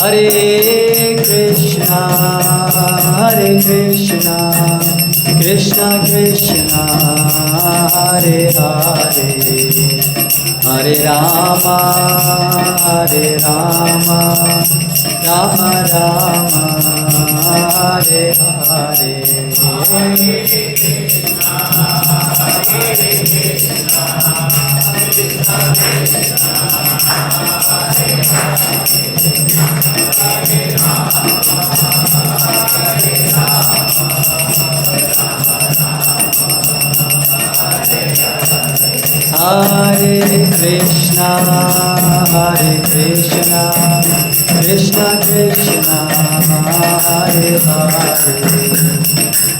Hare Krishna, Krishna Krishna, Hare Hare, Hare Rama, Rama Rama, Hare Hare. Hare Krishna, Krishna Krishna, Hare Hare,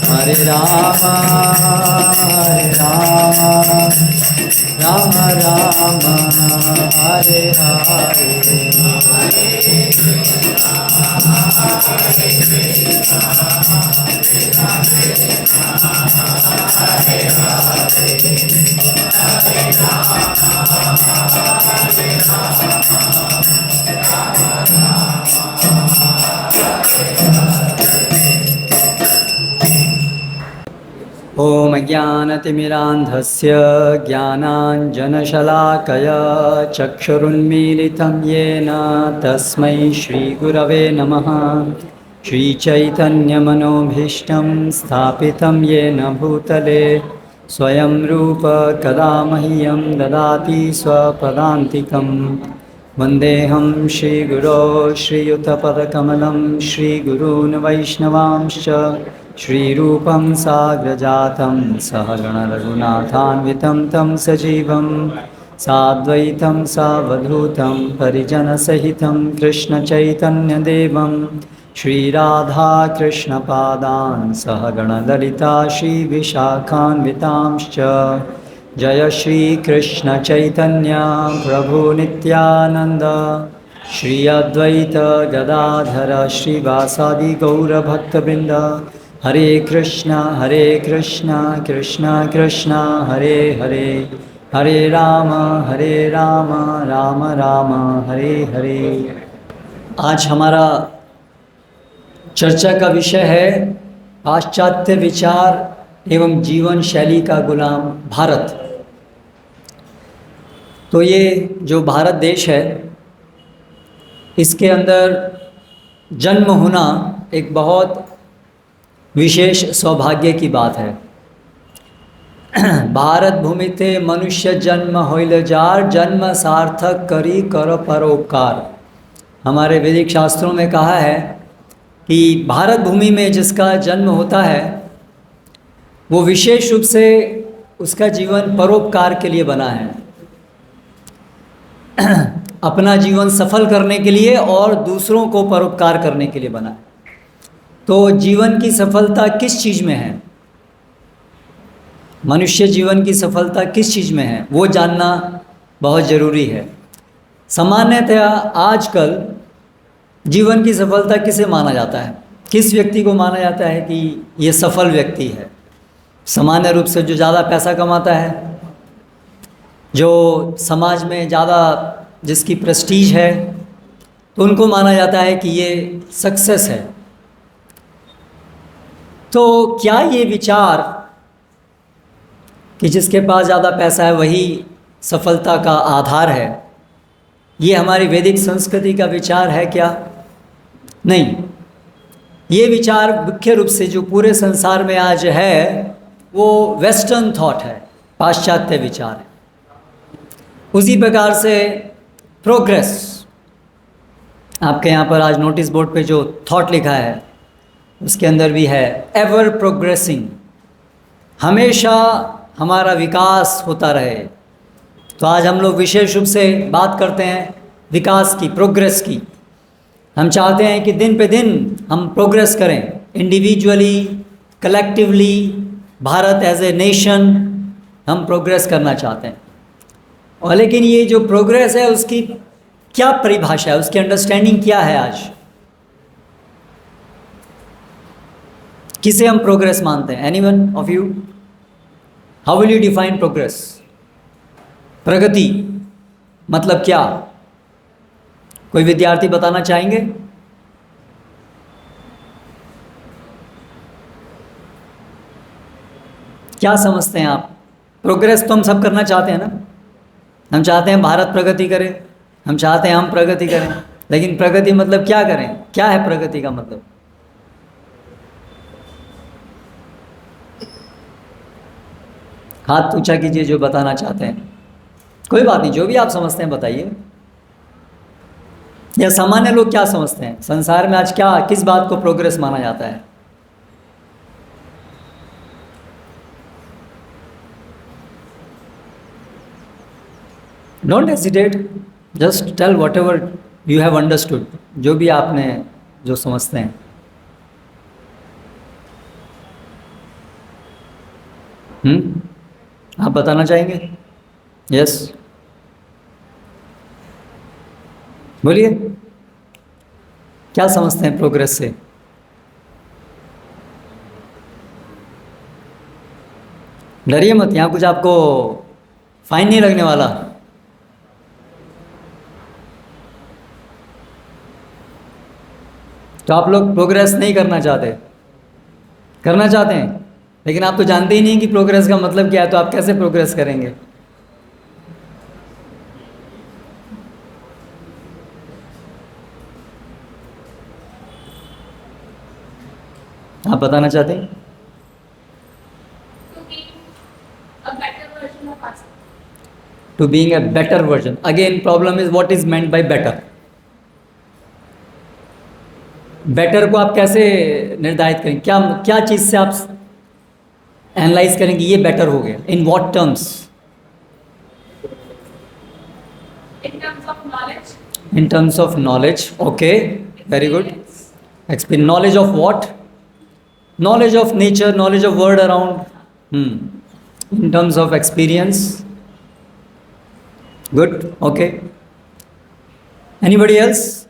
Hare Rama, Rama Rama, Hare Hare. ॐ अज्ञानतिमिरान्धस्य ज्ञानाञ्जनशलाकया चक्षुरुन्मीलितं येन तस्मै श्रीगुरवे नमः। श्रीचैतन्यमनोभीष्टं स्थापितं येन भूतले स्वयं रूप कदा मह्यं ददाति स्वपदान्तिकं। वन्देऽहं श्रीगुरो श्रीयुतपदकमलं श्रीगुरून् वैष्णवांश्च श्रीरूपं साग्रजातं सहगणरघुनाथान्वितं तं सजीवं साद्वैतं सावधूतं परिजनसहितं कृष्णचैतन्यदेवं श्रीराधाकृष्णपादान् सहगणललिता श्रीविशाखान्वितांश्च। जय श्रीकृष्णचैतन्य प्रभु नित्यानन्द श्री अद्वैत गदाधर श्रीवासादि गौरभक्तवृन्द। हरे कृष्णा कृष्ण कृष्ण हरे हरे, हरे राम राम राम हरे हरे। आज हमारा चर्चा का विषय है पाश्चात्य विचार एवं जीवन शैली का गुलाम भारत। तो ये जो भारत देश है, इसके अंदर जन्म होना एक बहुत विशेष सौभाग्य की बात है। भारत भूमि थे मनुष्य जन्म होइल जार, जन्म सार्थक करी कर परोपकार। हमारे वैदिक शास्त्रों में कहा है कि भारत भूमि में जिसका जन्म होता है वो विशेष रूप से उसका जीवन परोपकार के लिए बना है, अपना जीवन सफल करने के लिए और दूसरों को परोपकार करने के लिए बना है। तो जीवन की सफलता किस चीज़ में है, मनुष्य जीवन की सफलता किस चीज़ में है, वो जानना बहुत ज़रूरी है। सामान्यतया आजकल जीवन की सफलता किसे माना जाता है, किस व्यक्ति को माना जाता है कि ये सफल व्यक्ति है? सामान्य रूप से जो ज़्यादा पैसा कमाता है, जो समाज में ज़्यादा जिसकी प्रेस्टीज है, तो उनको माना जाता है कि ये सक्सेस है। तो क्या ये विचार कि जिसके पास ज़्यादा पैसा है वही सफलता का आधार है, ये हमारी वैदिक संस्कृति का विचार है क्या? नहीं, ये विचार मुख्य रूप से जो पूरे संसार में आज है वो वेस्टर्न थॉट है, पाश्चात्य विचार है। उसी प्रकार से प्रोग्रेस, आपके यहाँ पर आज नोटिस बोर्ड पे जो थॉट लिखा है उसके अंदर भी है एवर प्रोग्रेसिंग, हमेशा हमारा विकास होता रहे। तो आज हम लोग विशेष रूप से बात करते हैं विकास की, प्रोग्रेस की। हम चाहते हैं कि दिन पे दिन हम प्रोग्रेस करें, individually, collectively, Bharat as a nation हम प्रोग्रेस करना चाहते हैं। और लेकिन ये जो प्रोग्रेस है उसकी क्या परिभाषा है, उसकी अंडरस्टैंडिंग क्या है? आज किसे हम प्रोग्रेस मानते हैं? Anyone of you? How will you define progress? प्रगति मतलब क्या? कोई विद्यार्थी बताना चाहेंगे? क्या समझते हैं आप? प्रोग्रेस तो हम सब करना चाहते हैं ना, हम चाहते हैं भारत प्रगति करे, हम चाहते हैं हम प्रगति करें, लेकिन प्रगति मतलब क्या करें? क्या है प्रगति का मतलब? हाथ ऊंचा कीजिए जो बताना चाहते हैं। कोई बात नहीं, जो भी आप समझते हैं बताइए। या सामान्य लोग क्या समझते हैं? संसार में आज क्या, किस बात को प्रोग्रेस माना जाता है? Don't hesitate, just tell whatever you have understood, जो भी आपने जो समझते हैं। आप बताना चाहेंगे? यस, बोलिए, क्या समझते हैं प्रोग्रेस से? डरिए मत, यहाँ कुछ आपको फाइन नहीं लगने वाला। तो आप लोग प्रोग्रेस नहीं करना चाहते? करना चाहते हैं, लेकिन आप तो जानते ही नहीं कि प्रोग्रेस का मतलब क्या है, तो आप कैसे प्रोग्रेस करेंगे? आप बताना चाहते हैं? To being a better version. Again problem is what is meant by better. Better को आप कैसे निर्धारित करेंगे? क्या क्या चीज़ से आप एनालाइज करेंगे ये बेटर हो गया? In what terms? In terms of knowledge, okay, very good. Experience, knowledge of what? Knowledge of nature, knowledge of world around. In terms of experience, good, okay. Anybody else?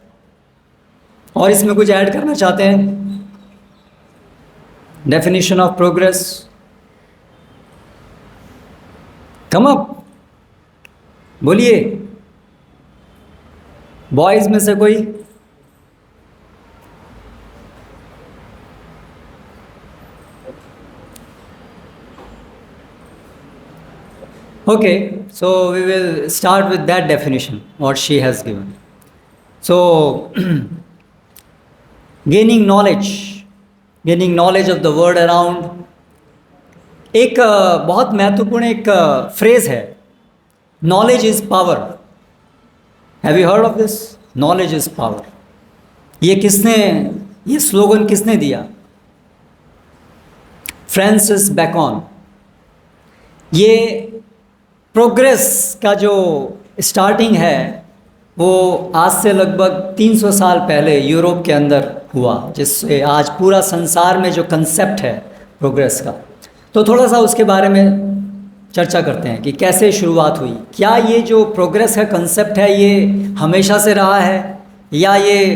और इसमें कुछ add करना चाहते हैं? Definition of progress. Come up, बोलिए। Boys में से कोई? Okay, so we will start with that definition what she has given. So gaining knowledge of the world around, एक बहुत महत्वपूर्ण एक फ्रेज है, knowledge is power. Have you heard of this? Knowledge is power. ये slogan किसने दिया? Francis bacon. ये progress का जो स्टार्टिंग है वो आज से लगभग 300 साल पहले यूरोप के अंदर हुआ, जिससे आज पूरा संसार में जो कंसेप्ट है प्रोग्रेस का, तो थोड़ा सा उसके बारे में चर्चा करते हैं कि कैसे शुरुआत हुई। क्या ये जो प्रोग्रेस का कंसेप्ट है ये हमेशा से रहा है या ये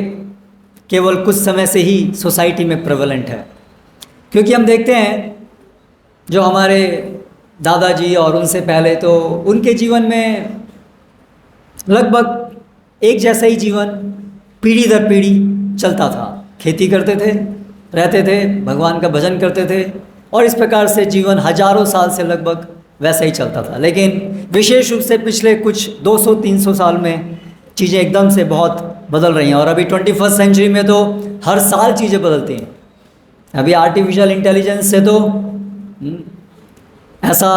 केवल कुछ समय से ही सोसाइटी में प्रेवलेंट है? क्योंकि हम देखते हैं जो हमारे दादाजी और उनसे पहले, तो उनके जीवन में लगभग एक जैसा ही जीवन पीढ़ी दर पीढ़ी चलता था। खेती करते थे, रहते थे, भगवान का भजन करते थे, और इस प्रकार से जीवन हजारों साल से लगभग वैसा ही चलता था। लेकिन विशेष रूप से पिछले कुछ 200-300 साल में चीज़ें एकदम से बहुत बदल रही हैं, और अभी 21st सेंचुरी में तो हर साल चीज़ें बदलती हैं। अभी आर्टिफिशियल इंटेलिजेंस से तो ऐसा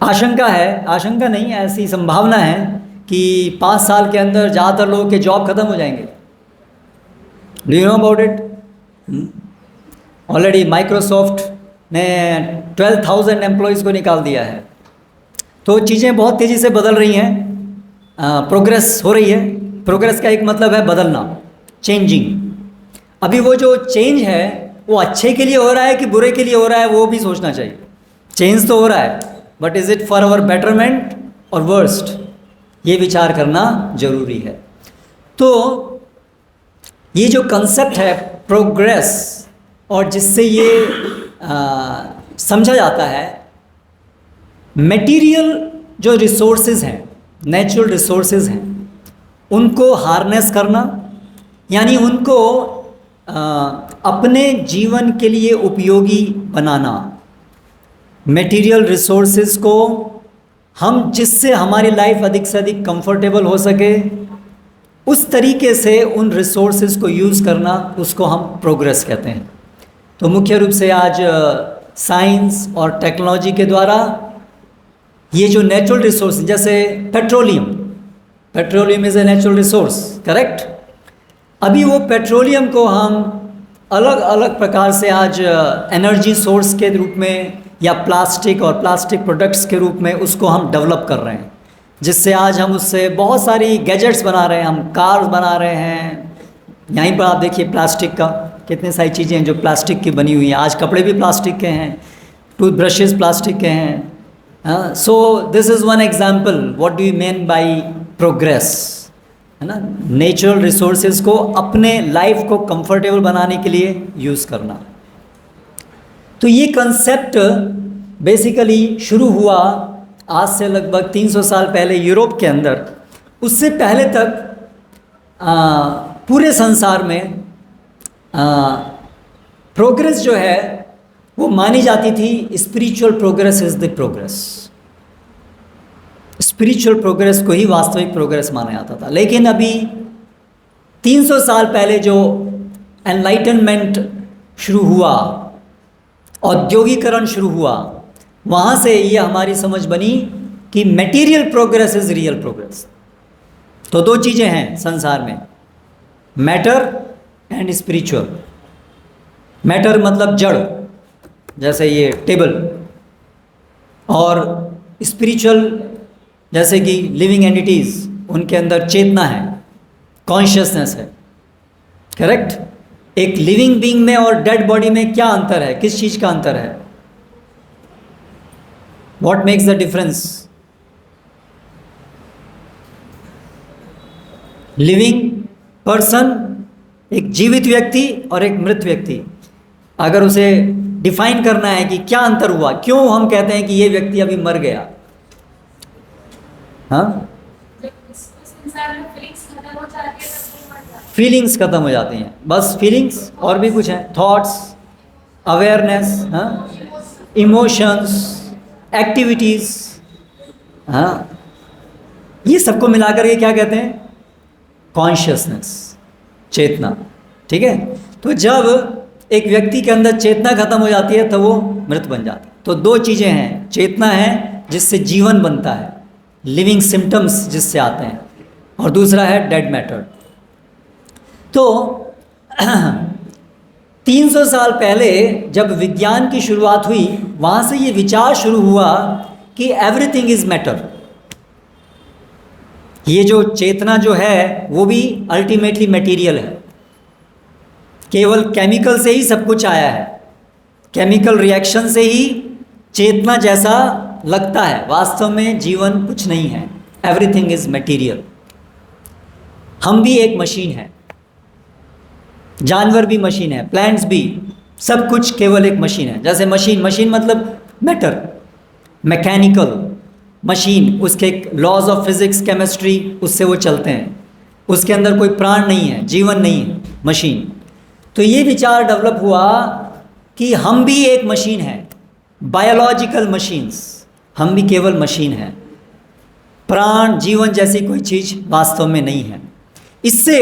आशंका नहीं है, ऐसी संभावना है कि 5 साल के अंदर ज़्यादातर लोगों के जॉब खत्म हो जाएंगे। Do you know about it? Already Microsoft ने 12,000 एम्प्लॉयज़ को निकाल दिया है। तो चीज़ें बहुत तेज़ी से बदल रही हैं, प्रोग्रेस हो रही है। प्रोग्रेस का एक मतलब है बदलना, चेंजिंग। अभी वो जो चेंज है वो अच्छे के लिए हो रहा है कि बुरे के लिए हो रहा है, वो भी सोचना चाहिए। चेंज तो हो रहा है, but is it for our betterment or worst, ये विचार करना ज़रूरी है। तो ये जो कंसेप्ट है प्रोग्रेस, और जिससे ये समझा जाता है मटेरियल जो रिसोर्सेज हैं, नेचुरल रिसोर्सेज हैं, उनको हार्नेस करना, यानी उनको अपने जीवन के लिए उपयोगी बनाना, मटेरियल रिसोर्सेज को हम जिससे हमारी लाइफ अधिक से अधिक कंफर्टेबल हो सके उस तरीके से उन रिसोर्सेज को यूज़ करना, उसको हम प्रोग्रेस कहते हैं। तो मुख्य रूप से आज साइंस और टेक्नोलॉजी के द्वारा ये जो नेचुरल रिसोर्स, जैसे petroleum is a natural resource, correct. अभी वो पेट्रोलियम को हम अलग अलग प्रकार से आज एनर्जी सोर्स के रूप में या प्लास्टिक और प्लास्टिक प्रोडक्ट्स के रूप में उसको हम डेवलप कर रहे हैं, जिससे आज हम उससे बहुत सारी गैजेट्स बना रहे हैं, हम कार्स बना रहे हैं। यहीं पर आप देखिए प्लास्टिक का कितनी सारी चीज़ें हैं जो प्लास्टिक की बनी हुई हैं। आज कपड़े भी प्लास्टिक के हैं, टूथब्रशेस प्लास्टिक के हैं। So this is one example what do you mean by progress, है ना। नेचुरल रिसोर्सेज को अपने लाइफ को कंफर्टेबल बनाने के लिए यूज़ करना। तो ये कंसेप्ट बेसिकली शुरू हुआ आज से लगभग 300 साल पहले यूरोप के अंदर। उससे पहले तक पूरे संसार में प्रोग्रेस जो है वो मानी जाती थी, spiritual progress is the progress. Spiritual progress को ही वास्तविक प्रोग्रेस माना जाता था। लेकिन अभी 300 साल पहले जो एनलाइटनमेंट शुरू हुआ, औद्योगिकरण शुरू हुआ, वहाँ से ये हमारी समझ बनी कि material progress is real progress. तो दो चीज़ें हैं संसार में, मैटर एंड स्पिरिचुअल। मैटर मतलब जड़, जैसे ये टेबल, और स्पिरिचुअल जैसे कि लिविंग एंटिटीज़, उनके अंदर चेतना है, कॉन्शियसनेस है, करेक्ट। एक लिविंग बीइंग में और डेड बॉडी में क्या अंतर है, किस चीज़ का अंतर है? What makes the difference? Living person, एक जीवित व्यक्ति और एक मृत व्यक्ति, अगर उसे डिफाइन करना है कि क्या अंतर हुआ, क्यों हम कहते हैं कि ये व्यक्ति अभी मर गया, हाँ, फीलिंग्स खत्म हो जाती हैं, बस फीलिंग्स, और भी कुछ हैं, थॉट्स, अवेयरनेस, हाँ, इमोशंस, एक्टिविटीज़, हाँ, ये सबको मिलाकर के क्या कहते हैं? कॉन्शियसनेस, चेतना, ठीक है। तो जब एक व्यक्ति के अंदर चेतना खत्म हो जाती है तो वो मृत बन जाता है। तो दो चीज़ें हैं, चेतना है जिससे जीवन बनता है, लिविंग सिम्टम्स जिससे आते हैं, और दूसरा है डेड मैटर। तो 300 साल पहले जब विज्ञान की शुरुआत हुई, वहाँ से ये विचार शुरू हुआ कि एवरीथिंग इज़ मैटर। ये जो चेतना जो है वो भी अल्टीमेटली मटेरियल है, केवल केमिकल से ही सब कुछ आया है, केमिकल रिएक्शन से ही चेतना जैसा लगता है, वास्तव में जीवन कुछ नहीं है, एवरीथिंग इज़ मटेरियल। हम भी एक मशीन है, जानवर भी मशीन है, प्लांट्स भी, सब कुछ केवल एक मशीन है। जैसे मशीन मतलब मैटर, मैकेनिकल मशीन, उसके लॉज ऑफ फिजिक्स, केमिस्ट्री, उससे वो चलते हैं, उसके अंदर कोई प्राण नहीं है, जीवन नहीं है, मशीन। तो ये विचार डेवलप हुआ कि हम भी एक मशीन है, बायोलॉजिकल मशीन्स, हम भी केवल मशीन है, प्राण जीवन जैसी कोई चीज़ वास्तव में नहीं है। इससे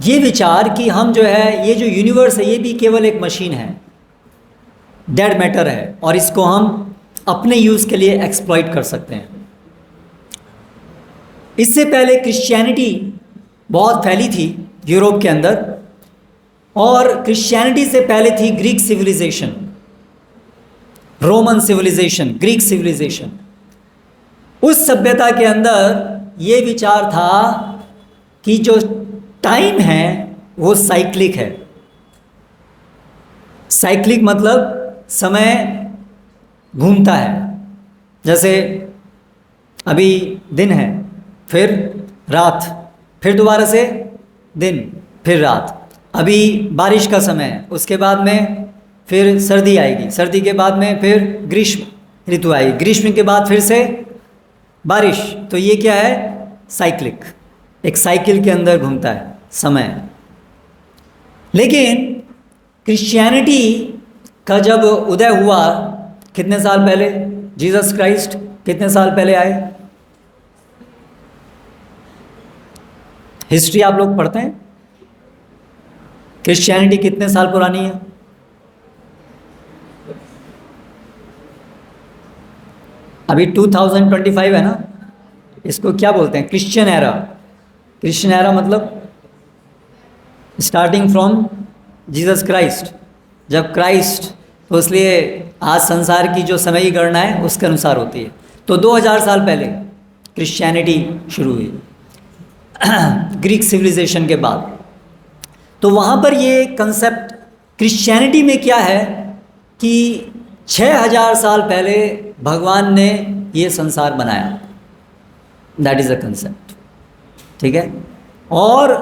ये विचार कि हम जो है, ये जो यूनिवर्स है ये भी केवल एक मशीन है, डेड मैटर है, और इसको हम अपने यूज़ के लिए एक्सप्लॉइट कर सकते हैं। इससे पहले क्रिश्चियनिटी बहुत फैली थी यूरोप के अंदर, और क्रिश्चियनिटी से पहले थी Greek civilisation, Roman civilisation, Greek civilisation. उस सभ्यता के अंदर ये विचार था कि जो टाइम है वो साइक्लिक है। साइक्लिक मतलब समय घूमता है, जैसे अभी दिन है, फिर रात, फिर दोबारा से दिन, फिर रात। अभी बारिश का समय है, उसके बाद में फिर सर्दी आएगी, सर्दी के बाद में फिर ग्रीष्म ऋतु आएगी, ग्रीष्म के बाद फिर से बारिश। तो ये क्या है? साइक्लिक, एक साइकिल के अंदर घूमता है समय। लेकिन क्रिश्चियनिटी का जब उदय हुआ, कितने साल पहले? जीसस क्राइस्ट कितने साल पहले आए? हिस्ट्री आप लोग पढ़ते हैं? क्रिश्चियनिटी कितने साल पुरानी है? अभी 2025 है ना, इसको क्या बोलते हैं? Christian era. क्रिश्चियन एरा मतलब स्टार्टिंग फ्रॉम जीसस क्राइस्ट, जब क्राइस्ट, तो इसलिए आज संसार की जो समय की गणना है उसके अनुसार होती है। तो 2000 साल पहले क्रिश्चियनिटी शुरू हुई ग्रीक सिविलाइजेशन के बाद। तो वहाँ पर ये कंसेप्ट क्रिश्चियनिटी में क्या है कि 6000 साल पहले भगवान ने ये संसार बनाया, दैट इज़ अ कंसेप्ट, ठीक है। और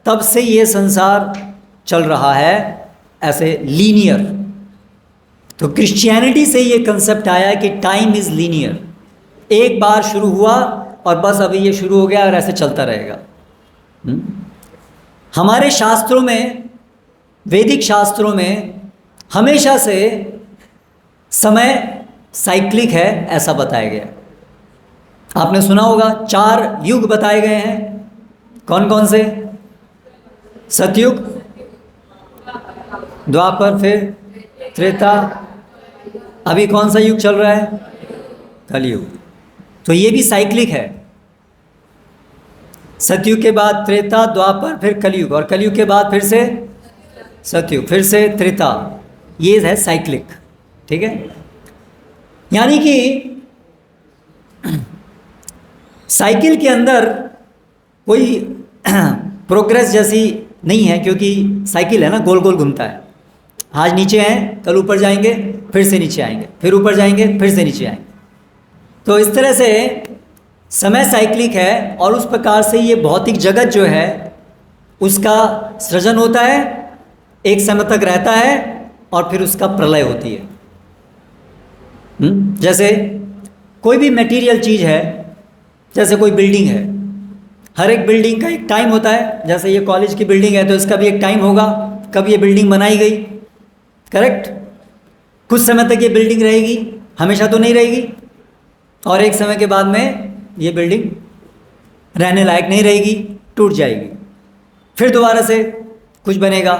तब से ये संसार चल रहा है ऐसे लीनियर। तो क्रिश्चियनिटी से ये कंसेप्ट आया कि टाइम इज़ लीनियर, एक बार शुरू हुआ और बस अभी ये शुरू हो गया और ऐसे चलता रहेगा। हमारे शास्त्रों में, वैदिक शास्त्रों में हमेशा से समय साइक्लिक है ऐसा बताया गया। आपने सुना होगा 4 युग बताए गए हैं। कौन कौन से? सतयुग, द्वापर, फिर त्रेता, अभी कौन सा युग चल रहा है? कलयुग। तो ये भी साइक्लिक है। सतयुग के बाद त्रेता, द्वापर, फिर कलयुग, और कलयुग के बाद फिर से सतयुग, फिर से त्रेता। ये है साइक्लिक, ठीक है। यानी कि साइकिल के अंदर कोई प्रोग्रेस जैसी नहीं है, क्योंकि साइकिल है ना, गोल गोल घूमता है। आज नीचे हैं, कल ऊपर जाएंगे, फिर से नीचे आएंगे, फिर ऊपर जाएंगे, फिर से नीचे आएंगे। तो इस तरह से समय साइक्लिक है, और उस प्रकार से ये भौतिक जगत जो है उसका सृजन होता है, एक समय तक रहता है, और फिर उसका प्रलय होती है। जैसे कोई भी मटेरियल चीज़ है, जैसे कोई बिल्डिंग है, हर एक बिल्डिंग का एक टाइम होता है। जैसे ये कॉलेज की बिल्डिंग है तो इसका भी एक टाइम होगा कब ये बिल्डिंग बनाई गई, करेक्ट। कुछ समय तक ये बिल्डिंग रहेगी, हमेशा तो नहीं रहेगी, और एक समय के बाद में ये बिल्डिंग रहने लायक नहीं रहेगी, टूट जाएगी, फिर दोबारा से कुछ बनेगा।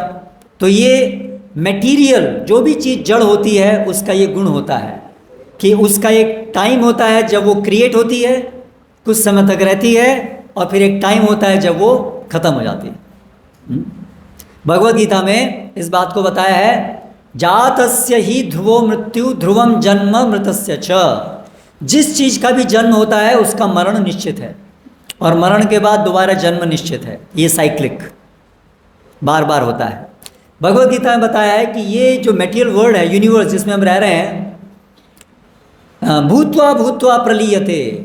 तो ये मटेरियल, जो भी चीज़ जड़ होती है, उसका ये गुण होता है कि उसका एक टाइम होता है जब वो क्रिएट होती है, कुछ समय तक रहती है, और फिर एक टाइम होता है जब वो ख़त्म हो जाती है। भगवद गीता में इस बात को बताया है, जातस्य ही ध्रुवो मृत्यु ध्रुवम जन्म मृतस्य च। जिस चीज़ का भी जन्म होता है उसका मरण निश्चित है, और मरण के बाद दोबारा जन्म निश्चित है। ये साइक्लिक बार बार होता है। भगवद गीता में बताया है कि ये जो मटेरियल वर्ल्ड है, यूनिवर्स जिसमें हम रह रहे हैं, भूत्वा भूत्वा प्रलीयते।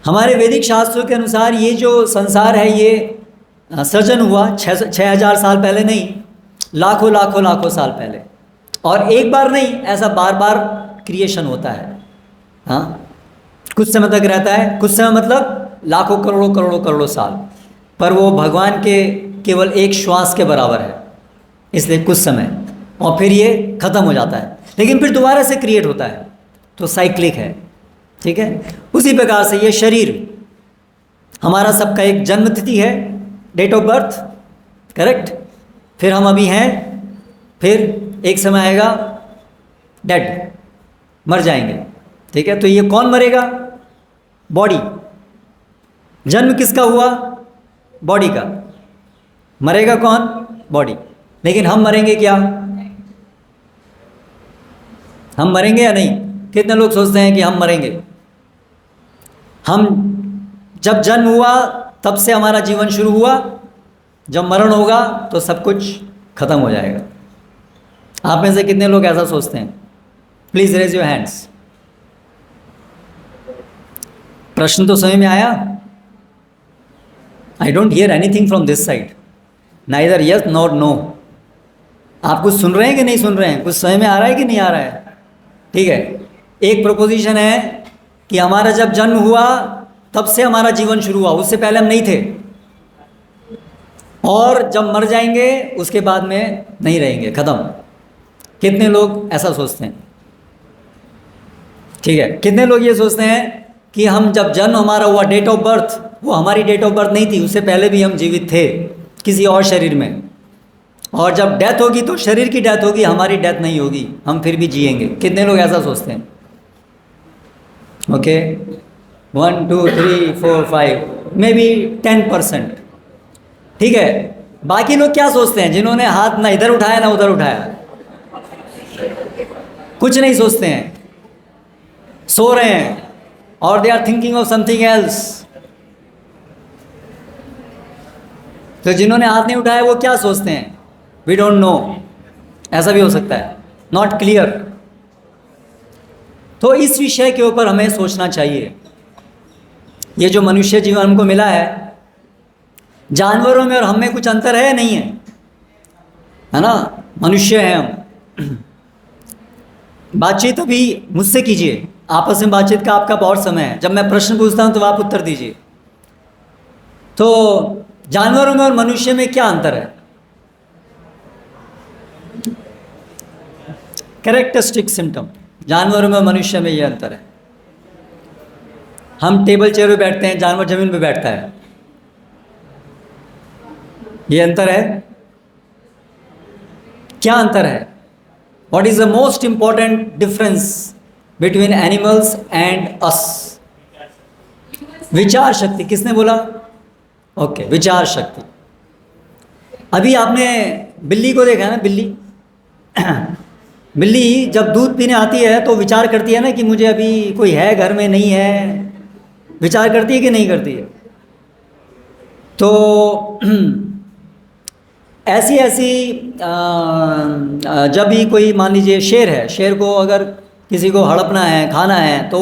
हमारे वैदिक शास्त्रों के अनुसार ये जो संसार है ये सृजन हुआ 6000 साल पहले नहीं, लाखों लाखों लाखों साल पहले। और एक बार नहीं, ऐसा बार बार क्रिएशन होता है। हाँ, कुछ समय तक रहता है, कुछ समय मतलब लाखों करोड़ों करोड़ों करोड़ों साल, पर वो भगवान के केवल एक श्वास के बराबर है, इसलिए कुछ समय, और फिर ये खत्म हो जाता है, लेकिन फिर दोबारा से क्रिएट होता है। तो साइक्लिक है, ठीक है। उसी प्रकार से ये शरीर, हमारा सबका एक जन्म तिथि है, डेट ऑफ बर्थ, करेक्ट। फिर हम अभी हैं, फिर एक समय आएगा डेड, मर जाएंगे, ठीक है। तो ये कौन मरेगा? बॉडी। जन्म किसका हुआ? बॉडी का। मरेगा कौन? बॉडी। लेकिन हम मरेंगे क्या? हम मरेंगे या नहीं? कितने लोग सोचते हैं कि हम मरेंगे? हम जब जन्म हुआ तब से हमारा जीवन शुरू हुआ, जब मरण होगा तो सब कुछ खत्म हो जाएगा। आप में से कितने लोग ऐसा सोचते हैं? Please raise your hands. प्रश्न तो समझ में आया? I don't hear anything from this side, neither yes not no. आप कुछ सुन रहे हैं कि नहीं सुन रहे हैं? कुछ समझ में आ रहा है कि नहीं आ रहा है? ठीक है। एक प्रोपोजिशन है कि हमारा जब जन्म हुआ तब से हमारा जीवन शुरू हुआ, उससे पहले हम नहीं थे, और जब मर जाएंगे उसके बाद में नहीं रहेंगे, खत्म। कितने लोग ऐसा सोचते हैं? ठीक है, कितने लोग ये सोचते हैं कि हम जब जन्म हमारा हुआ, डेट ऑफ बर्थ, वो हमारी डेट ऑफ बर्थ नहीं थी, उससे पहले भी हम जीवित थे किसी और शरीर में, और जब डेथ होगी तो शरीर की डेथ होगी, हमारी डेथ नहीं होगी, हम फिर भी जिएंगे। कितने लोग ऐसा सोचते हैं? Okay, 1 2 3 4 5, may be 10%। ठीक है, बाकी लोग क्या सोचते हैं? जिन्होंने हाथ ना इधर उठाया ना उधर उठाया, कुछ नहीं सोचते हैं, सो रहे हैं, और they are thinking of something else. तो जिन्होंने हाथ नहीं उठाया वो क्या सोचते हैं? वी डोंट नो, ऐसा भी हो सकता है, नॉट क्लियर। तो इस विषय के ऊपर हमें सोचना चाहिए। ये जो मनुष्य जीवन हमको मिला है, जानवरों में और हम में कुछ अंतर है नहीं है ना? मनुष्य हैं हम। बातचीत अभी मुझसे कीजिए, आपस में बातचीत का आपका बहुत समय है। जब मैं प्रश्न पूछता हूं तो आप उत्तर दीजिए। तो जानवरों में और मनुष्य में क्या अंतर है? कैरेक्टरिस्टिक सिम्टम, जानवरों में और मनुष्य में ये अंतर है। हम टेबल चेयर पे बैठते हैं, जानवर जमीन पे बैठता है, ये अंतर है। क्या अंतर है? What is the most important difference between animals and us? विचार शक्ति। किसने बोला? ओके, विचार शक्ति। अभी आपने बिल्ली को देखा है ना? बिल्ली बिल्ली जब दूध पीने आती है तो विचार करती है ना कि मुझे अभी कोई है घर में, नहीं है, विचार करती है कि नहीं करती है? तो ऐसी जब भी कोई, मान लीजिए शेर है, शेर को अगर किसी को हड़पना है, खाना है, तो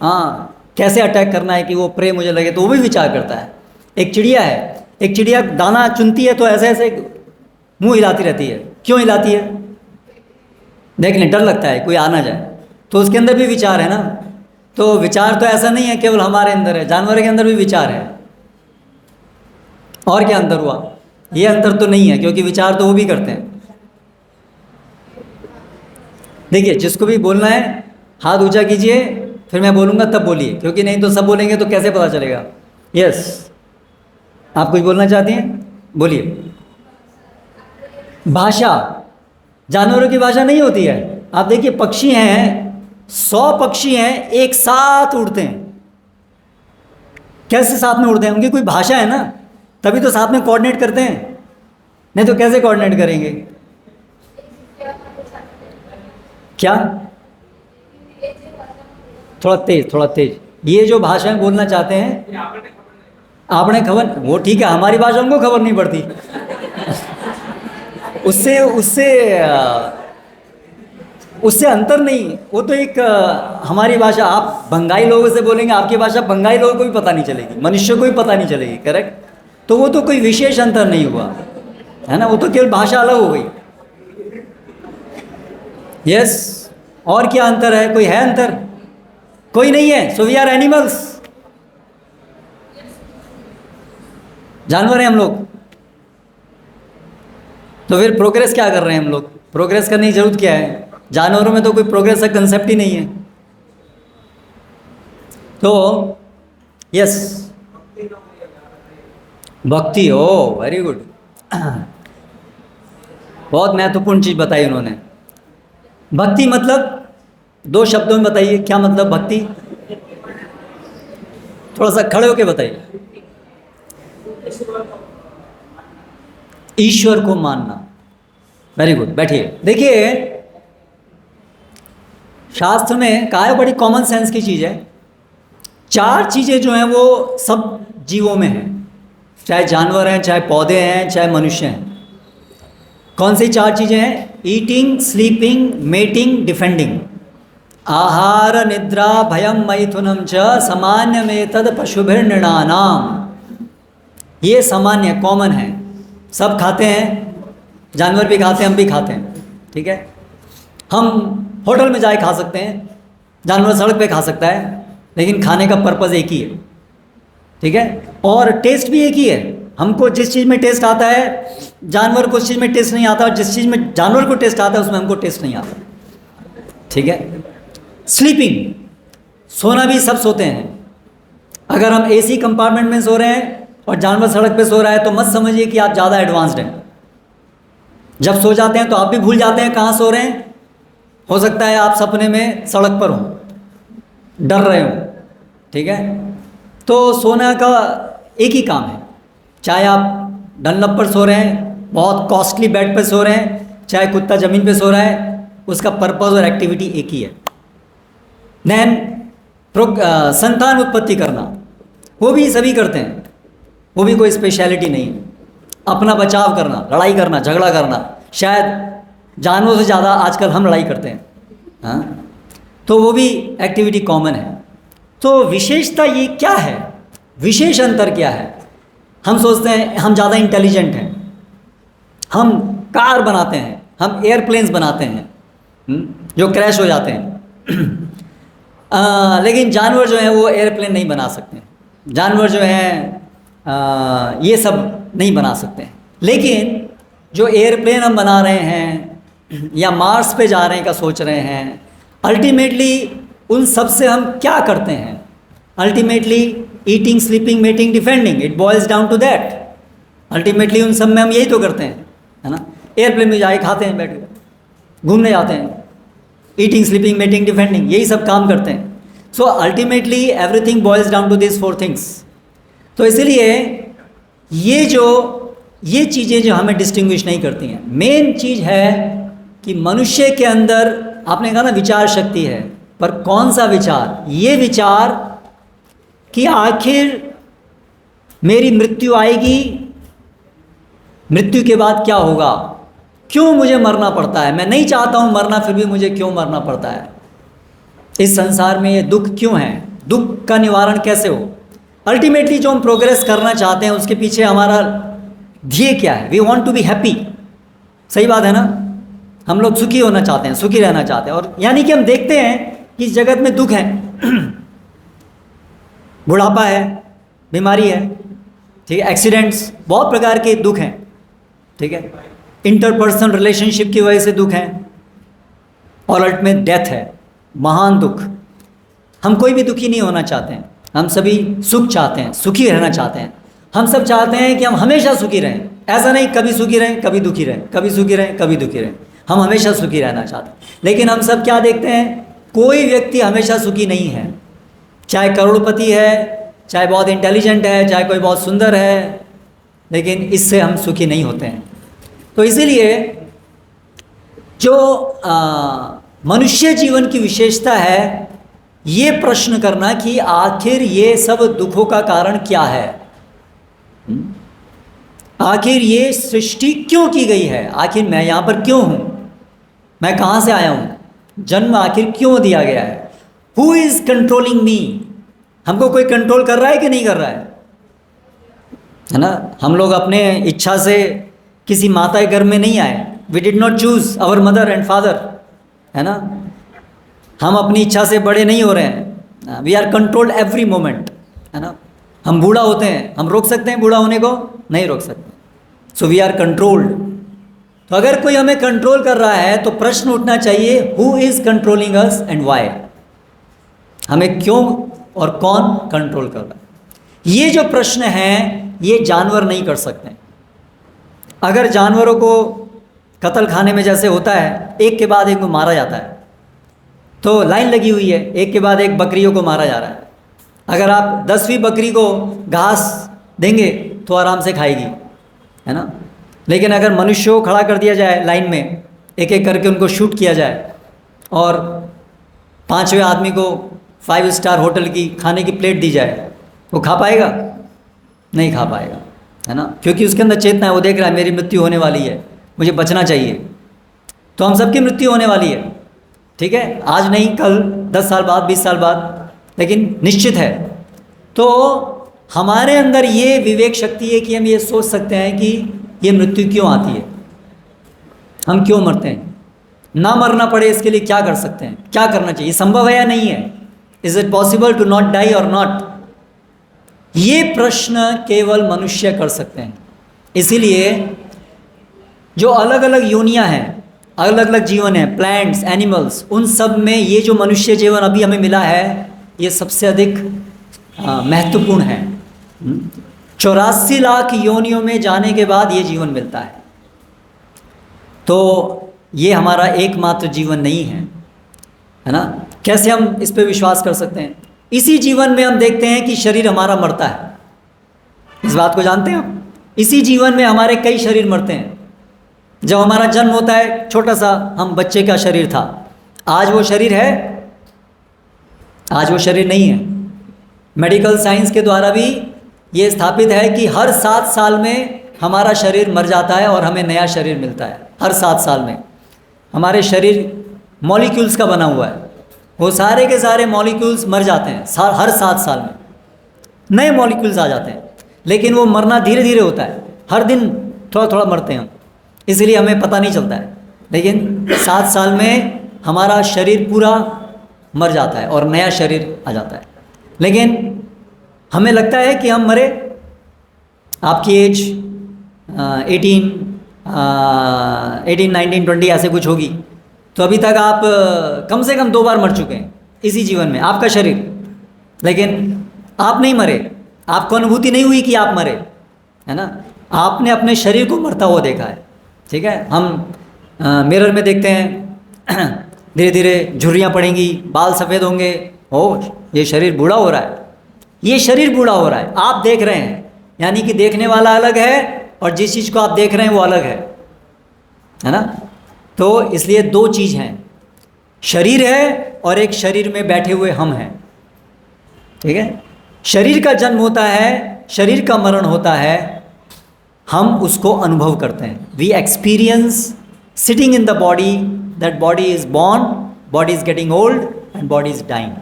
हाँ, कैसे अटैक करना है कि वो प्रे मुझे लगे, तो वो भी विचार करता है। एक चिड़िया है, एक चिड़िया दाना चुनती है तो ऐसे ऐसे मुंह हिलाती रहती है। क्यों हिलाती है? देखने डर लगता है कोई आ ना जाए, तो उसके अंदर भी विचार है ना। तो विचार तो ऐसा नहीं है केवल हमारे अंदर है, जानवर के अंदर भी विचार है। और क्या अंतर हुआ? ये अंतर तो नहीं है, क्योंकि विचार तो वो भी करते हैं। देखिए, जिसको भी बोलना है हाथ ऊंचा कीजिए, फिर मैं बोलूँगा तब बोलिए, क्योंकि नहीं तो सब बोलेंगे तो कैसे पता चलेगा? यस, आप कुछ बोलना चाहती हैं? बोलिए। भाषा, जानवरों की भाषा नहीं होती है। आप देखिए, पक्षी हैं, 100 पक्षी हैं, एक साथ उड़ते हैं। कैसे साथ में उड़ते हैं? उनकी कोई भाषा है ना, तभी तो साथ में कोऑर्डिनेट करते हैं, नहीं तो कैसे कोऑर्डिनेट करेंगे? क्या? थोड़ा तेज, थोड़ा तेज। ये जो भाषा में बोलना चाहते हैं, आपने खबर, वो ठीक है, हमारी भाषा उनको खबर नहीं पड़ती। उससे उससे उससे अंतर नहीं, वो तो एक हमारी भाषा, आप बंगाली लोगों से बोलेंगे, आपकी भाषा बंगाली लोगों को भी पता नहीं चलेगी, मनुष्य को भी पता नहीं चलेगी, करेक्ट? तो वो तो कोई विशेष अंतर नहीं हुआ है ना, वो तो केवल भाषा अलग हो गई। यस, और क्या अंतर है? कोई है अंतर? कोई नहीं है। सो वी आर एनिमल्स, जानवर हैं हम लोग। तो फिर प्रोग्रेस क्या कर रहे हैं हम लोग? प्रोग्रेस करने की जरूरत क्या है? जानवरों में तो कोई प्रोग्रेस का कंसेप्ट ही नहीं है। तो यस, भक्ति, ओ वेरी गुड, बहुत महत्वपूर्ण चीज बताई उन्होंने। भक्ति मतलब 2 शब्दों में बताइए, क्या मतलब भक्ति? थोड़ा सा खड़े होके बताइए। ईश्वर को मानना। वेरी गुड, बैठिए। देखिए, शास्त्र में कहा है, बड़ी कॉमन सेंस की चीज़ है। 4 चीज़ें जो हैं वो सब जीवों में हैं, चाहे जानवर हैं, चाहे पौधे हैं, चाहे मनुष्य हैं। कौन सी 4 चीज़ें हैं? Eating, sleeping, mating, defending. आहार निद्रा भयम मैथुनम च सामान्य में तद पशुभिर्नृणानाम। ये सामान्य, कॉमन है, सब खाते हैं, जानवर भी खाते हैं, हम भी खाते हैं, ठीक है? हम होटल में जाके खा सकते हैं, जानवर सड़क पे खा सकता है, लेकिन खाने का पर्पज़ एक ही है, ठीक है? और टेस्ट भी एक ही है। हमको जिस चीज़ में टेस्ट आता है जानवर को उस चीज़ में टेस्ट नहीं आता, और जिस चीज़ में जानवर को टेस्ट आता है उसमें हमको टेस्ट नहीं आता। ठीक है। स्लीपिंग, सोना भी सब सोते हैं। अगर हम एसी कंपार्टमेंट में सो रहे हैं और जानवर सड़क पे सो रहा है तो मत समझिए कि आप ज़्यादा एडवांस्ड हैं। जब सो जाते हैं तो आप भी भूल जाते हैं कहाँ सो रहे हैं। हो सकता है आप सपने में सड़क पर हो, डर रहे हो। ठीक है। तो सोना का एक ही काम है, चाहे आप डनलप पर सो रहे हैं, बहुत कॉस्टली बेड पर सो रहे हैं, चाहे कुत्ता ज़मीन पे सो रहा है, उसका पर्पज़ और एक्टिविटी एक ही है। देन संतान उत्पत्ति करना, वो भी सभी करते हैं, वो भी कोई स्पेशलिटी नहीं है। अपना बचाव करना, लड़ाई करना, झगड़ा करना, शायद जानवरों से ज़्यादा आजकल हम लड़ाई करते हैं। हाँ, तो वो भी एक्टिविटी कॉमन है। तो विशेषता ये क्या है, विशेष अंतर क्या है? हम सोचते हैं हम ज़्यादा इंटेलिजेंट हैं, हम कार बनाते हैं, हम एयरप्लेन्स बनाते हैं जो क्रैश हो जाते हैं। लेकिन जानवर जो हैं वो एयरप्लेन नहीं बना सकते, जानवर जो हैं ये सब नहीं बना सकते। लेकिन जो एयरप्लेन हम बना रहे हैं या मार्स पे जा रहे हैं का सोच रहे हैं, अल्टीमेटली उन सब से हम क्या करते हैं? Ultimately eating, sleeping, mating, defending, it boils down to that. Ultimately उन सब में हम यही तो करते हैं, है ना। एयरप्लेन में जाके खाते हैं, बैठ के घूमने जाते हैं, ईटिंग, स्लीपिंग, मेटिंग, डिफेंडिंग, यही सब काम करते हैं। So ultimately everything boils down to this 4 things. तो इसलिए ये चीज़ें जो हमें डिस्टिंग्विश नहीं करती हैं, मेन चीज़ है कि मनुष्य के अंदर, आपने कहा ना विचार शक्ति है, पर कौन सा विचार? ये विचार कि आखिर मेरी मृत्यु आएगी, मृत्यु के बाद क्या होगा, क्यों मुझे मरना पड़ता है, मैं नहीं चाहता हूँ मरना, फिर भी मुझे क्यों मरना पड़ता है, इस संसार में ये दुख क्यों है, दुख का निवारण कैसे हो। अल्टीमेटली जो हम प्रोग्रेस करना चाहते हैं उसके पीछे हमारा ध्येय क्या है? We want to be happy. सही बात है ना, हम लोग सुखी होना चाहते हैं, सुखी रहना चाहते हैं। और यानी कि हम देखते हैं कि इस जगत में दुख है, बुढ़ापा है, बीमारी है, ठीक है, एक्सीडेंट्स, बहुत प्रकार के दुख हैं। ठीक है, इंटरपर्सनल रिलेशनशिप की वजह से दुख है, और अल्टीमेट डेथ है, महान दुख। हम कोई भी दुखी नहीं होना चाहते हैं, हम सभी सुख चाहते हैं, सुखी रहना चाहते हैं। हम सब चाहते हैं कि हम हमेशा सुखी रहें, ऐसा नहीं कभी सुखी रहें कभी दुखी रहें, कभी सुखी रहें कभी दुखी रहें, हम हमेशा सुखी रहना चाहते हैं। लेकिन हम सब क्या देखते हैं, कोई व्यक्ति हमेशा सुखी नहीं है, चाहे करोड़पति है, चाहे बहुत इंटेलिजेंट है, चाहे कोई बहुत सुंदर है, लेकिन इससे हम सुखी नहीं होते हैं। तो इसीलिए जो मनुष्य जीवन की विशेषता है, ये प्रश्न करना कि आखिर ये सब दुखों का कारण क्या है, आखिर ये सृष्टि क्यों की गई है, आखिर मैं यहाँ पर क्यों हूँ, मैं कहाँ से आया हूँ, जन्म आखिर क्यों दिया गया है, हु इज़ कंट्रोलिंग मी, हमको कोई कंट्रोल कर रहा है कि नहीं कर रहा है ना। हम लोग अपने इच्छा से किसी माता के घर में नहीं आए, we did not choose our mother and father, है ना। हम अपनी इच्छा से बड़े नहीं हो रहे हैं, we are controlled every moment, है ना। हम बूढ़ा होते हैं, हम रोक सकते हैं बूढ़ा होने को? नहीं रोक सकते। So we are controlled. तो अगर कोई हमें कंट्रोल कर रहा है तो प्रश्न उठना चाहिए, who is controlling us and why, हमें क्यों और कौन कंट्रोल कर रहा है। ये जो प्रश्न है ये जानवर नहीं कर सकते। अगर जानवरों को कत्ल खाने में जैसे होता है, एक के बाद एक को मारा जाता है, तो लाइन लगी हुई है, एक के बाद एक बकरियों को मारा जा रहा है। अगर आप 10वीं बकरी को घास देंगे तो आराम से खाएगी, है ना। लेकिन अगर मनुष्यों को खड़ा कर दिया जाए लाइन में, एक एक करके उनको शूट किया जाए, और 5वें आदमी को 5 स्टार होटल की खाने की प्लेट दी जाए, वो खा पाएगा? नहीं खा पाएगा, है ना। क्योंकि उसके अंदर चेतना है, वो देख रहा है मेरी मृत्यु होने वाली है, मुझे बचना चाहिए। तो हम सबकी मृत्यु होने वाली है, ठीक है, आज नहीं कल, 10 साल बाद, 20 साल बाद, लेकिन निश्चित है। तो हमारे अंदर ये विवेक शक्ति है कि हम ये सोच सकते हैं कि ये मृत्यु क्यों आती है, हम क्यों मरते हैं, ना मरना पड़े इसके लिए क्या कर सकते हैं, क्या करना चाहिए, संभव है या नहीं है, is it possible to not die or not. ये प्रश्न केवल मनुष्य कर सकते हैं। इसीलिए जो अलग अलग योनियां हैं, अलग अलग जीवन हैं, प्लांट्स, एनिमल्स, उन सब में ये जो मनुष्य जीवन अभी हमें मिला है ये सबसे अधिक महत्वपूर्ण है। 84 लाख योनियों में जाने के बाद ये जीवन मिलता है। तो ये हमारा एकमात्र जीवन नहीं है ना। कैसे हम इस पे विश्वास कर सकते हैं? इसी जीवन में हम देखते हैं कि शरीर हमारा मरता है। इस बात को जानते हैं हम? इसी जीवन में हमारे कई शरीर मरते हैं। जब हमारा जन्म होता है, छोटा सा हम बच्चे का शरीर था, आज वो शरीर है? आज वो शरीर नहीं है। मेडिकल साइंस के द्वारा भी ये स्थापित है कि हर 7 साल में हमारा शरीर मर जाता है और हमें नया शरीर मिलता है। हर 7 साल में हमारे शरीर मॉलिक्यूल्स का बना हुआ है, वो सारे के सारे मॉलिक्यूल्स मर जाते हैं। हर 7 साल में नए मॉलिक्यूल्स आ जाते हैं, लेकिन वो मरना धीरे धीरे होता है। हर दिन थोड़ा थोड़ा मरते हैं हम, इसलिए हमें पता नहीं चलता है। लेकिन 7 साल में हमारा शरीर पूरा मर जाता है और नया शरीर आ जाता है। लेकिन हमें लगता है कि हम मरे। आपकी एज 18, 19, 20 ऐसे कुछ होगी, तो अभी तक आप कम से कम 2 बार मर चुके हैं इसी जीवन में, आपका शरीर। लेकिन आप नहीं मरे, आपको अनुभूति नहीं हुई कि आप मरे, है ना। आपने अपने शरीर को मरता हुआ देखा है, ठीक है। हम मिरर में देखते हैं, धीरे धीरे झुर्रियाँ पड़ेंगी, बाल सफ़ेद होंगे, ओ ये शरीर बूढ़ा हो रहा है, ये शरीर बूढ़ा हो रहा है। आप देख रहे हैं, यानी कि देखने वाला अलग है और जिस चीज़ को आप देख रहे हैं वो अलग है ना। तो इसलिए 2 चीज़ हैं, शरीर है और एक शरीर में बैठे हुए हम हैं, ठीक है। शरीर का जन्म होता है, शरीर का मरण होता है, हम उसको अनुभव करते हैं। We experience sitting in the body, that body is born, body is getting old and body is dying.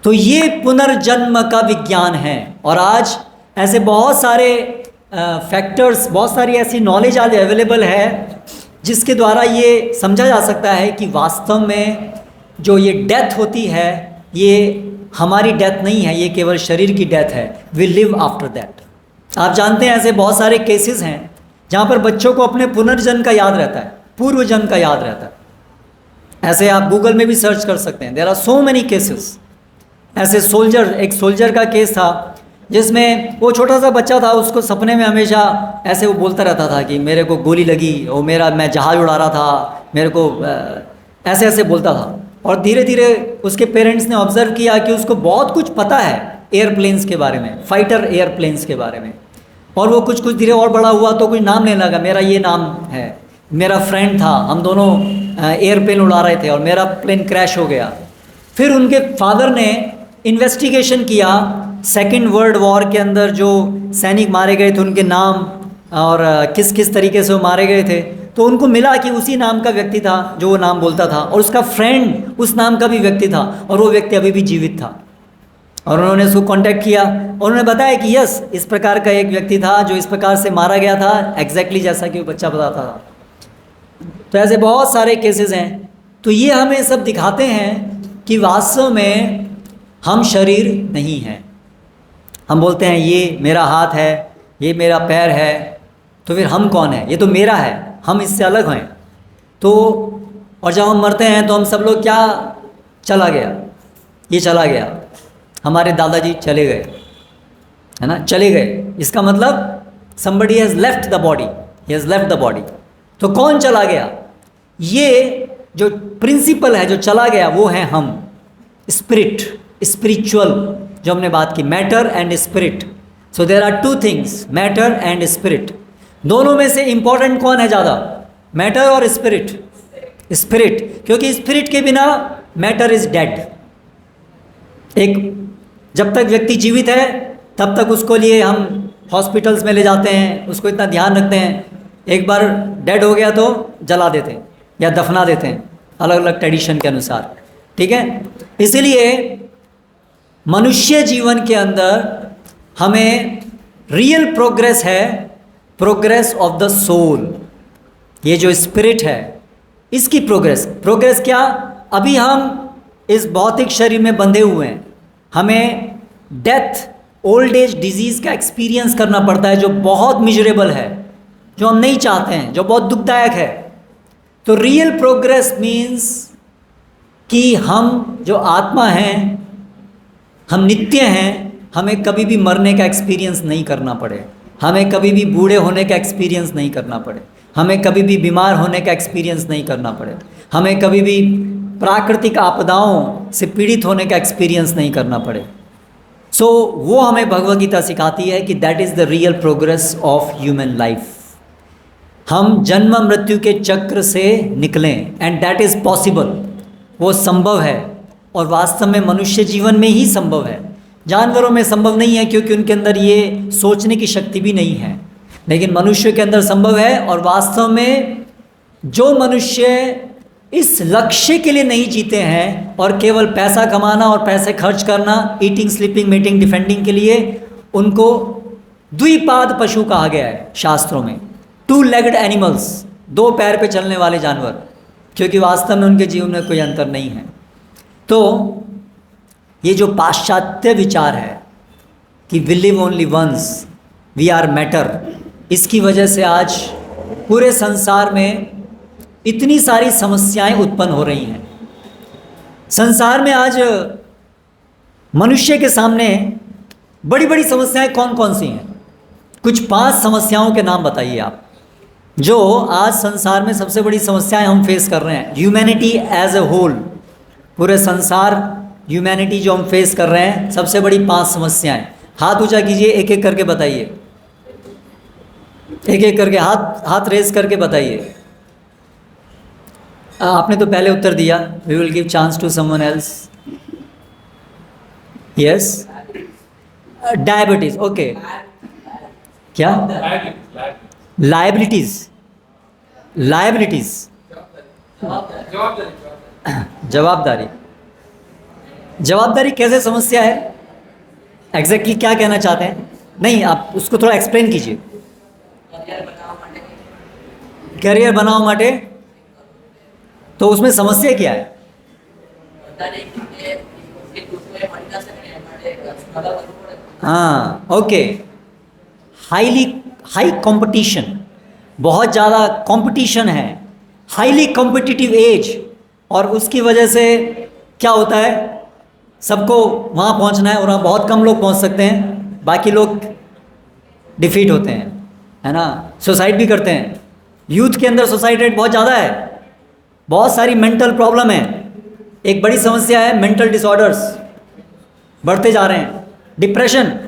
तो ये पुनर्जन्म का विज्ञान है। और आज ऐसे बहुत सारे फैक्टर्स, बहुत सारी ऐसी नॉलेज आज अवेलेबल है जिसके द्वारा ये समझा जा सकता है कि वास्तव में जो ये डेथ होती है ये हमारी डेथ नहीं है, ये केवल शरीर की डेथ है। We live after that. आप जानते हैं ऐसे बहुत सारे केसेस हैं जहाँ पर बच्चों को अपने पुनर्जन्म का याद रहता है, पूर्व जन्म का याद रहता है। ऐसे आप गूगल में भी सर्च कर सकते हैं, there are so many cases. ऐसे एक सोल्जर का केस था जिसमें वो छोटा सा बच्चा था, उसको सपने में हमेशा ऐसे वो बोलता रहता था कि मेरे को गोली लगी और मैं जहाज़ उड़ा रहा था, मेरे को ऐसे ऐसे बोलता था। और धीरे धीरे उसके पेरेंट्स ने ऑब्ज़र्व किया कि उसको बहुत कुछ पता है एयरप्लेन्स के बारे में, फाइटर एयरप्लेन्स के बारे में। और वो कुछ धीरे और बड़ा हुआ तो कुछ नाम लेने लगा, मेरा ये नाम है, मेरा फ्रेंड था, हम दोनों एयरप्लेन उड़ा रहे थे और मेरा प्लेन क्रैश हो गया। फिर उनके फादर ने इन्वेस्टिगेशन किया, सेकेंड वर्ल्ड वॉर के अंदर जो सैनिक मारे गए थे उनके नाम और किस किस तरीके से वो मारे गए थे। तो उनको मिला कि उसी नाम का व्यक्ति था जो वो नाम बोलता था, और उसका फ्रेंड उस नाम का भी व्यक्ति था, और वो व्यक्ति अभी भी जीवित था। और उन्होंने उसको कांटेक्ट किया और उन्होंने बताया कि यस, इस प्रकार का एक व्यक्ति था जो इस प्रकार से मारा गया था, एग्जैक्टली जैसा कि वो बच्चा बताता था। तो ऐसे बहुत सारे केसेस हैं। तो ये हमें सब दिखाते हैं कि वास्तव में हम शरीर नहीं हैं। हम बोलते हैं ये मेरा हाथ है, ये मेरा पैर है, तो फिर हम कौन है? ये तो मेरा है, हम इससे अलग हैं। तो और जब हम मरते हैं तो हम सब लोग क्या, चला गया, ये चला गया, हमारे दादाजी चले गए, है ना, चले गए। इसका मतलब somebody has left the body, he has left the body। तो कौन चला गया? ये जो प्रिंसिपल है जो चला गया वो है हम, स्पिरिट, स्पिरिचुअल, जो हमने बात की, matter and spirit. So there are 2 things, matter and spirit. दोनों में से इंपॉर्टेंट कौन है ज़्यादा, मैटर और स्पिरिट? स्पिरिट, क्योंकि स्पिरिट के बिना मैटर इज डेड। एक जब तक व्यक्ति जीवित है तब तक उसको लिए हम हॉस्पिटल्स में ले जाते हैं, उसको इतना ध्यान रखते हैं। एक बार डेड हो गया तो जला देते हैं या दफना देते हैं, अलग अलग ट्रेडिशन के अनुसार, ठीक है। इसीलिए मनुष्य जीवन के अंदर हमें रियल प्रोग्रेस है, प्रोग्रेस ऑफ द सोल। ये जो स्पिरिट है इसकी प्रोग्रेस क्या? अभी हम इस भौतिक शरीर में बंधे हुए हैं, हमें डेथ, ओल्ड एज, डिजीज़ का एक्सपीरियंस करना पड़ता है जो बहुत मिजरेबल है, जो हम नहीं चाहते हैं, जो बहुत दुखदायक है। तो रियल प्रोग्रेस मीन्स कि हम जो आत्मा हैं, हम नित्य हैं, हमें कभी भी मरने का एक्सपीरियंस नहीं करना पड़े, हमें कभी भी बूढ़े होने का एक्सपीरियंस नहीं करना पड़े, हमें कभी भी बीमार होने का एक्सपीरियंस नहीं करना पड़े, हमें कभी भी प्राकृतिक आपदाओं से पीड़ित होने का एक्सपीरियंस नहीं करना पड़े। सो वो हमें भगवद गीता सिखाती है कि that is the real progress of human life. हम जन्म मृत्यु के चक्र से निकलें, एंड दैट इज़ पॉसिबल, वो संभव है, और वास्तव में मनुष्य जीवन में ही संभव है। जानवरों में संभव नहीं है क्योंकि उनके अंदर ये सोचने की शक्ति भी नहीं है, लेकिन मनुष्य के अंदर संभव है। और वास्तव में जो मनुष्य इस लक्ष्य के लिए नहीं जीते हैं और केवल पैसा कमाना और पैसे खर्च करना, ईटिंग स्लीपिंग मीटिंग डिफेंडिंग के लिए, उनको द्विपाद पशु कहा गया है शास्त्रों में, 2-legged एनिमल्स, 2 पैर पे चलने वाले जानवर, क्योंकि वास्तव में उनके जीवन में कोई अंतर नहीं है। तो ये जो पाश्चात्य विचार है कि we live only once, we are matter, इसकी वजह से आज पूरे संसार में इतनी सारी समस्याएं उत्पन्न हो रही हैं। संसार में आज मनुष्य के सामने बड़ी बड़ी समस्याएं कौन कौन सी हैं? कुछ 5 समस्याओं के नाम बताइए आप, जो आज संसार में सबसे बड़ी समस्याएं हम फेस कर रहे हैं। ह्यूमैनिटी एज ए होल, पूरे संसार, ह्यूमैनिटी जो हम फेस कर रहे हैं, सबसे बड़ी 5 समस्याएं। हाथ ऊंचा कीजिए, एक एक करके बताइए, एक एक करके हाथ रेज करके बताइए। आपने तो पहले उत्तर दिया, we will give chance to someone else. Yes, diabetes, okay. क्या? लायबिलिटीज, लायबिलिटीज, जवाबदारी। जवाबदारी कैसे समस्या है? एग्जैक्टली क्या कहना चाहते हैं? नहीं, आप उसको थोड़ा एक्सप्लेन कीजिए। करियर बनाओ माटे, तो उसमें समस्या क्या है? हाँ, ओके। हाई कंपटीशन, बहुत ज़्यादा कंपटीशन है, हाईली कॉम्पिटिटिव एज, और उसकी वजह से क्या होता है, सबको वहाँ पहुँचना है और वहाँ बहुत कम लोग पहुँच सकते हैं, बाकी लोग डिफीट होते हैं, है ना, सुसाइड भी करते हैं। यूथ के अंदर सुसाइड रेट बहुत ज़्यादा है, बहुत सारी मेंटल प्रॉब्लम है। एक बड़ी समस्या है मेंटल डिसऑर्डर्स, बढ़ते जा रहे हैं, डिप्रेशन,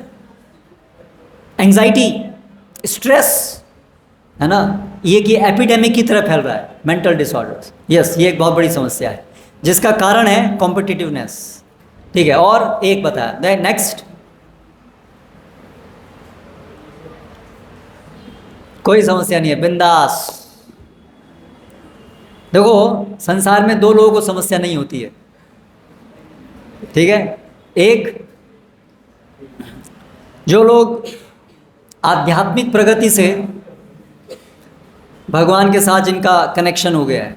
एंजाइटी, स्ट्रेस, है ना, ये कि एपिडेमिक की तरह फैल रहा है मेंटल डिसऑर्डर्स। यस, ये एक बहुत बड़ी समस्या है जिसका कारण है कॉम्पिटिटिवनेस। ठीक है, और एक बताया, नेक्स्ट। कोई समस्या नहीं है, बिंदास। देखो, संसार में 2 लोगों को समस्या नहीं होती है, ठीक है। एक, जो लोग आध्यात्मिक प्रगति से भगवान के साथ जिनका कनेक्शन हो गया है,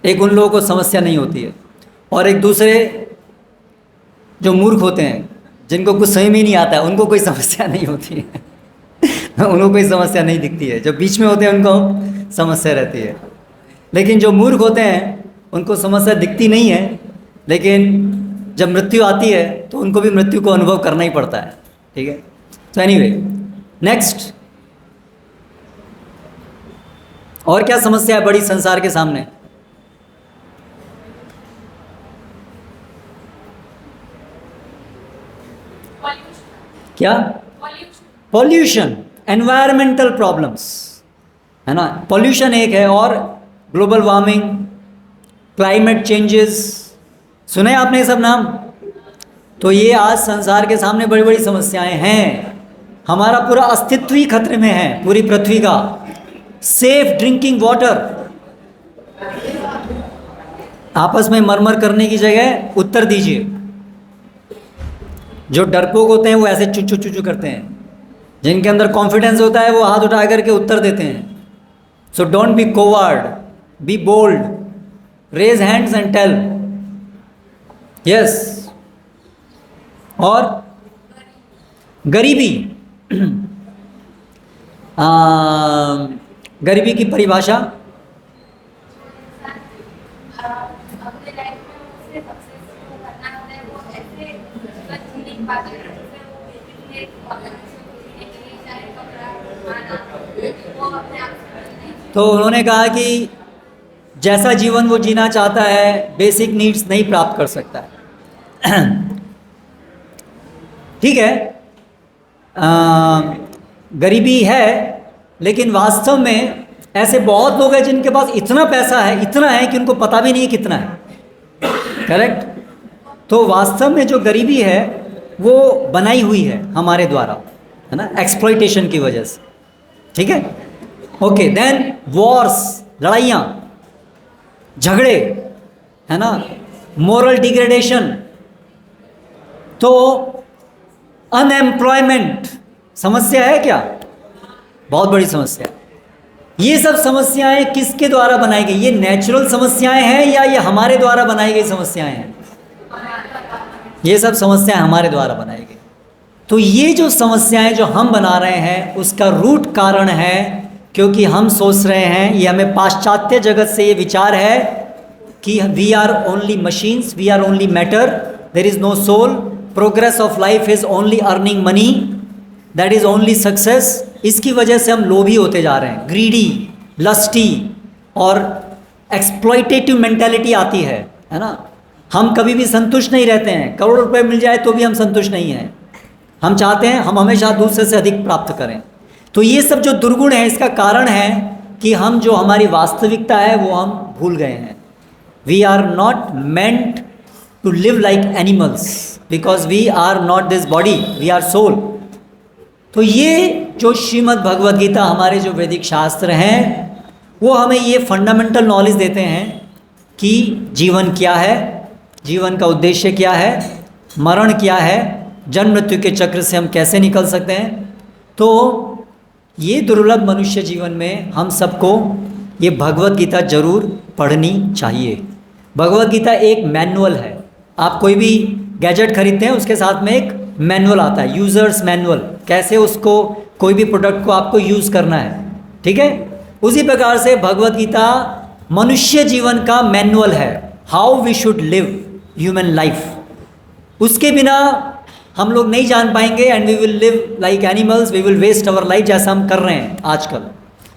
एक उन लोगों को समस्या नहीं होती है। और एक दूसरे जो मूर्ख होते हैं, जिनको कुछ समझ में ही नहीं आता है, उनको कोई समस्या नहीं होती है उनको कोई समस्या नहीं दिखती है। जो बीच में होते हैं उनको समस्या रहती है, लेकिन जो मूर्ख होते हैं उनको समस्या दिखती नहीं है, लेकिन जब मृत्यु आती है तो उनको भी मृत्यु को अनुभव करना ही पड़ता है। ठीक है, तो एनीवे, नेक्स्ट। और क्या समस्या है बड़ी संसार के सामने? क्या? पॉल्यूशन, एनवायरमेंटल प्रॉब्लम्स, है ना। पॉल्यूशन एक है, और ग्लोबल वार्मिंग, क्लाइमेट चेंजेस, सुने आपने ये सब नाम? तो ये आज संसार के सामने बड़ी बड़ी समस्याएं हैं। हमारा पूरा अस्तित्व ही खतरे में है, पूरी पृथ्वी का। सेफ ड्रिंकिंग वाटर, आपस में मरमर करने की जगह उत्तर दीजिए। जो डरपोक होते हैं वो ऐसे चुचू चुचू करते हैं, जिनके अंदर कॉन्फिडेंस होता है वो हाथ उठा करके उत्तर देते हैं। So don't be coward, be bold, raise hands and tell. Yes, और गरीबी, गरीबी की परिभाषा? अपने लाइफ में उसे सक्सेसफुल करना होता है, वो ऐसे जीवन जी नहीं पाते हैं जिससे वो बेसिकली जीने के लिए चाहे कपड़ा खाना वो अपने आप से नहीं जी तो उन्होंने कहा कि जैसा जीवन वो जीना चाहता है बेसिक नीड्स नहीं प्राप्त कर सकता है। ठीक है, गरीबी है, लेकिन वास्तव में ऐसे बहुत लोग हैं जिनके पास इतना पैसा है, इतना है कि उनको पता भी नहीं कितना है। करेक्ट? तो वास्तव में जो गरीबी है वो बनाई हुई है हमारे द्वारा, है ना, एक्सप्लॉइटेशन की वजह से। ठीक है, ओके। देन वॉर्स, लड़ाइयाँ, झगड़े, है ना, मोरल डिग्रेडेशन, तो अनएम्प्लॉयमेंट समस्या है क्या? बहुत बड़ी समस्या है। ये सब समस्याएं किसके द्वारा बनाई गई? ये नेचुरल समस्याएं हैं या ये हमारे द्वारा बनाई गई समस्याएं हैं? ये सब समस्याएं हमारे द्वारा बनाई गई। तो ये जो समस्याएं जो हम बना रहे हैं उसका रूट कारण है क्योंकि हम सोच रहे हैं, ये हमें पाश्चात्य जगत से ये विचार है कि we are only machines, we are only matter, there is no soul, progress of life is only earning money, that is only success. इसकी वजह से हम लोभी होते जा रहे हैं, ग्रीडी, लस्टी और एक्सप्लॉइटेटिव मेंटालिटी आती है ना। हम कभी भी संतुष्ट नहीं रहते हैं, करोड़ों रुपए मिल जाए तो भी हम संतुष्ट नहीं हैं। हम चाहते हैं हम हमेशा दूसरे से अधिक प्राप्त करें। तो ये सब जो दुर्गुण है इसका कारण है कि हम जो हमारी वास्तविकता है वो हम भूल गए हैं। We are not meant to live like animals because we are not this body, we are soul. तो ये जो श्रीमद् भगवद गीता, हमारे जो वैदिक शास्त्र हैं, वो हमें ये फंडामेंटल नॉलेज देते हैं कि जीवन क्या है, जीवन का उद्देश्य क्या है, मरण क्या है, जन्म मृत्यु के चक्र से हम कैसे निकल सकते हैं। तो ये दुर्लभ मनुष्य जीवन में हम सबको ये भगवद गीता जरूर पढ़नी चाहिए। भगवद गीता एक मैनुअल है। आप कोई भी गैजेट खरीदते हैं उसके साथ में एक मैनुअल आता है, यूज़र्स मैनुअल, कैसे उसको कोई भी प्रोडक्ट को आपको यूज़ करना है। ठीक है, उसी प्रकार से भगवद गीता मनुष्य जीवन का मैनुअल है, how we should live human life. उसके बिना हम लोग नहीं जान पाएंगे and we will live like animals, we will waste our life, जैसा हम कर रहे हैं आजकल।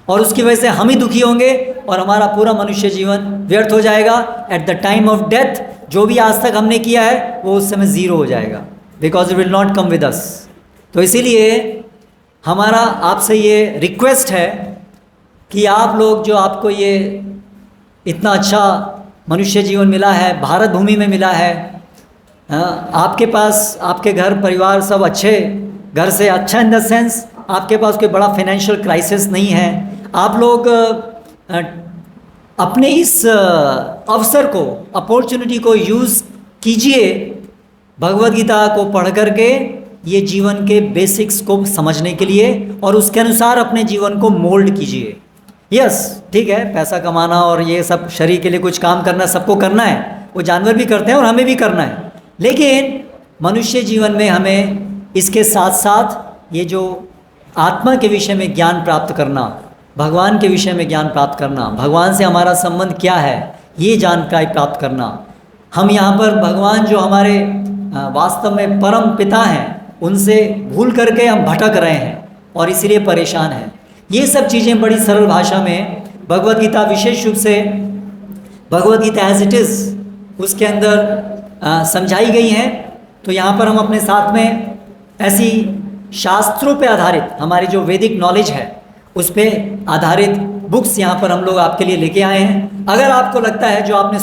और उसकी वजह से हम ही दुखी होंगे और हमारा पूरा मनुष्य जीवन व्यर्थ हो जाएगा। At the time of death जो भी आज तक हमने किया है वो उस समय ज़ीरो हो जाएगा, because it will not come with us. तो इसीलिए हमारा आपसे ये रिक्वेस्ट है कि आप लोग जो आपको ये इतना अच्छा मनुष्य जीवन मिला है, भारत भूमि में मिला है, आपके पास आपके घर परिवार सब अच्छे घर से, अच्छा इन द सेंस आपके पास कोई बड़ा फाइनेंशियल क्राइसिस नहीं है। आप लोग अपने इस अवसर को, अपॉर्चुनिटी को यूज़ कीजिए, भगवद गीता को पढ़ करके ये जीवन के बेसिक्स को समझने के लिए और उसके अनुसार अपने जीवन को मोल्ड कीजिए। यस, ठीक है, पैसा कमाना और ये सब शरीर के लिए कुछ काम करना सबको करना है, वो जानवर भी करते हैं और हमें भी करना है, लेकिन मनुष्य जीवन में हमें इसके साथ साथ ये जो आत्मा के विषय में ज्ञान प्राप्त करना, भगवान के विषय में ज्ञान प्राप्त करना, भगवान से हमारा संबंध क्या है ये जानकारी प्राप्त करना। हम यहाँ पर भगवान जो हमारे वास्तव में परम पिता हैं उनसे भूल करके हम भटक रहे हैं और इसीलिए परेशान हैं। ये सब चीज़ें बड़ी सरल भाषा में भगवद गीता, विशेष रूप से Bhagavad Gita as it is उसके अंदर समझाई गई हैं। तो यहाँ पर हम अपने साथ में ऐसी शास्त्रों पे आधारित हमारी जो वैदिक नॉलेज है उस पे आधारित बुक्स यहाँ पर हम लोग आपके लिए लेके आए हैं। अगर आपको लगता है जो आपने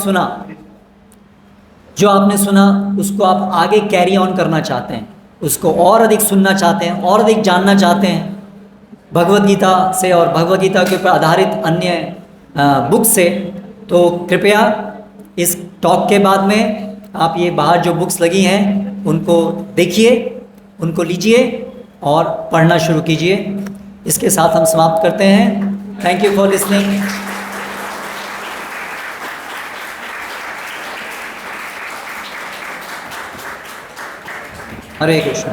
सुना उसको आप आगे कैरी ऑन करना चाहते हैं, उसको और अधिक सुनना चाहते हैं और अधिक जानना चाहते हैं भगवद गीता से और भगवद गीता के ऊपर आधारित अन्य बुक से, तो कृपया इस टॉक के बाद में आप ये बाहर जो बुक्स लगी हैं उनको देखिए, उनको लीजिए और पढ़ना शुरू कीजिए। इसके साथ हम समाप्त करते हैं। Thank you for listening. Hare Krishna.